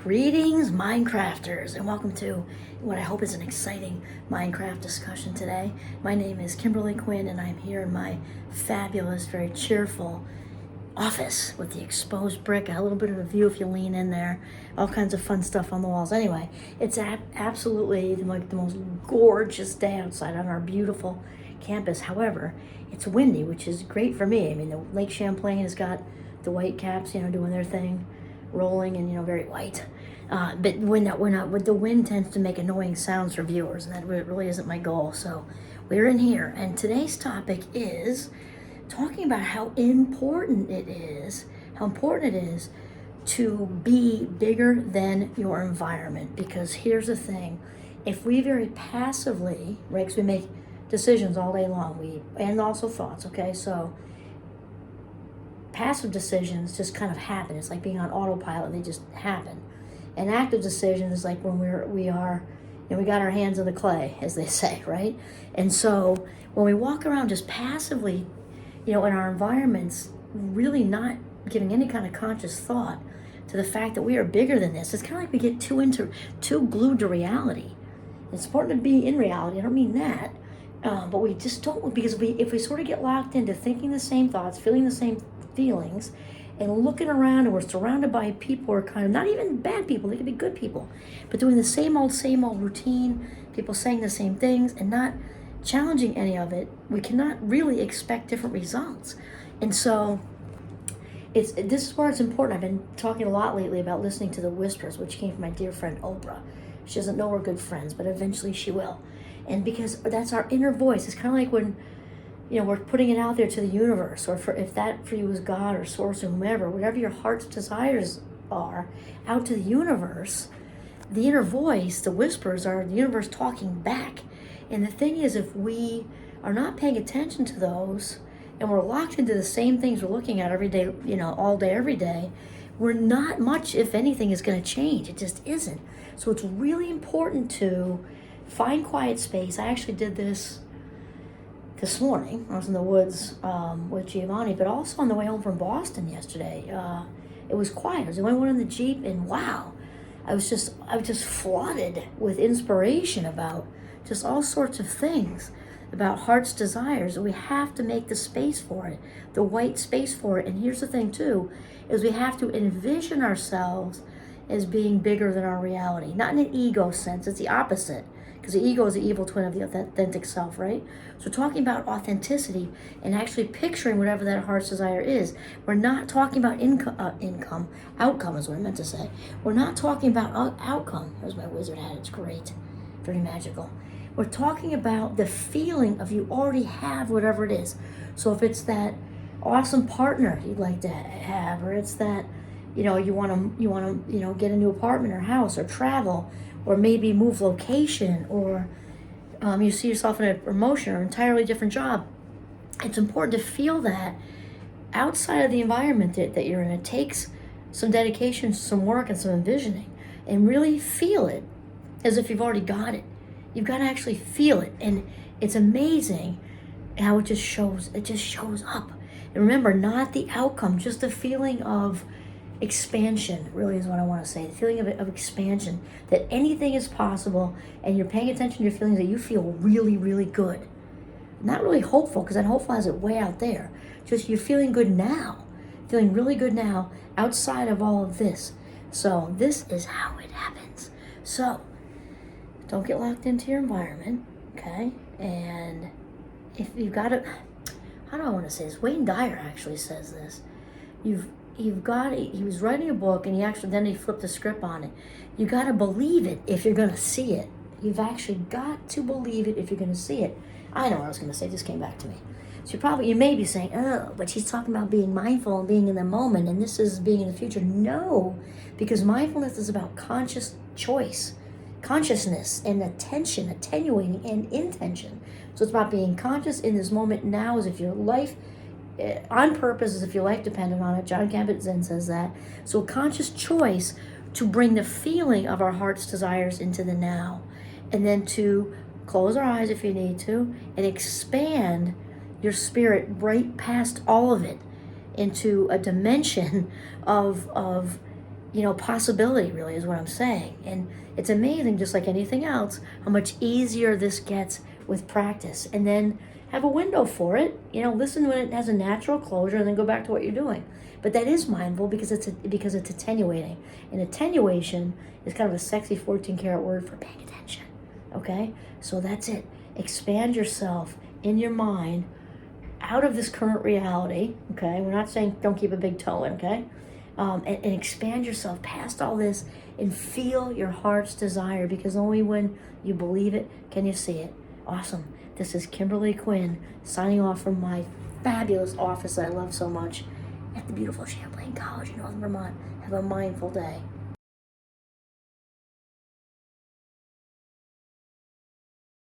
Greetings, Minecrafters, and welcome to what I hope is an exciting Minecraft discussion today. My name is Kimberly Quinn, and I'm here in my fabulous, very cheerful office with the exposed brick, a little bit of a view if you lean in there, all kinds of fun stuff on the walls. Anyway, it's absolutely the most gorgeous day outside on our beautiful campus. However, it's windy, which is great for me. I mean, the Lake Champlain has got the white caps, doing their thing, rolling and very white. But when the wind tends to make annoying sounds for viewers, and that really isn't my goal. So we're in here, and today's topic is talking about how important it is to be bigger than your environment. Because here's the thing: if we very passively, right, 'cause we make decisions all day long, and also thoughts. Okay, so passive decisions just kind of happen. It's like being on autopilot; they just happen. And active decisions is like when we got our hands in the clay, as they say, right? And so when we walk around just passively, in our environments, really not giving any kind of conscious thought to the fact that we are bigger than this, it's kind of like we get too glued to reality. It's important to be in reality. I don't mean that, but we just don't, because if we sort of get locked into thinking the same thoughts, feeling the same feelings, and looking around, and we're surrounded by people who are kind of not even bad people, they could be good people, but doing the same old routine, people saying the same things and not challenging any of it, we cannot really expect different results. And so this is where it's important. I've been talking a lot lately about listening to the whispers, which came from my dear friend Oprah. She doesn't know we're good friends, but eventually she will. And because that's our inner voice. It's kind of like when we're putting it out there to the universe, or if that for you is God or source or whomever, whatever your heart's desires are, out to the universe. The inner voice, the whispers, are the universe talking back. And the thing is, if we are not paying attention to those, and we're locked into the same things we're looking at every day, all day, every day, we're not much, if anything, is going to change. It just isn't. So it's really important to find quiet space. I actually did this morning. I was in the woods with Giovanni, but also on the way home from Boston yesterday. It was quiet. I was the only one in the Jeep, and wow, I was just flooded with inspiration about just all sorts of things, about heart's desires. We have to make the space for it, the white space for it. And here's the thing too, is we have to envision ourselves as being bigger than our reality. Not in an ego sense, it's the opposite. Because the ego is the evil twin of the authentic self, right? So talking about authenticity and actually picturing whatever that heart's desire is. We're not talking about outcome is what I meant to say. We're not talking about outcome. There's my wizard hat, it's great, very magical. We're talking about the feeling of you already have whatever it is. So if it's that awesome partner you'd like to have, or it's that, you want to get a new apartment or house or travel, or maybe move location, or you see yourself in a promotion or an entirely different job. It's important to feel that outside of the environment that you're in. It takes some dedication, some work, and some envisioning, and really feel it as if you've already got it. You've got to actually feel it, and it's amazing how it just shows up. And remember, not the outcome, just the feeling of expansion, really is what I want to say. The feeling of expansion, that anything is possible, and you're paying attention to your feelings, that you feel really, really good. Not really hopeful, because that hopeful has it way out there. Just you're feeling good now. Feeling really good now, outside of all of this. So this is how it happens. So don't get locked into your environment, okay? And if you've got to, how do I want to say this? Wayne Dyer actually says this. You've got it. He was writing a book, and he flipped the script on it. You got to believe it if you're going to see it. You've actually got to believe it if you're going to see it. I know what I was going to say. It just came back to me. So you may be saying, oh, but she's talking about being mindful and being in the moment, and this is being in the future. No, because mindfulness is about conscious choice, consciousness, and attention, attenuating, and intention. So it's about being conscious in this moment now, as if your life on purpose, as if your life depended on it. John Kabat-Zinn says that. So a conscious choice to bring the feeling of our heart's desires into the now, and then to close our eyes if you need to, and expand your spirit right past all of it into a dimension of possibility really is what I'm saying. And it's amazing, just like anything else, how much easier this gets with practice. And then have a window for it, listen when it has a natural closure and then go back to what you're doing. But that is mindful because it's attenuating. And attenuation is kind of a sexy 14-karat word for paying attention. Okay? So that's it. Expand yourself in your mind out of this current reality. Okay? We're not saying don't keep a big toe in, okay? And expand yourself past all this and feel your heart's desire, because only when you believe it can you see it. Awesome. This is Kimberly Quinn signing off from my fabulous office that I love so much at the beautiful Champlain College in Northern Vermont. Have a mindful day.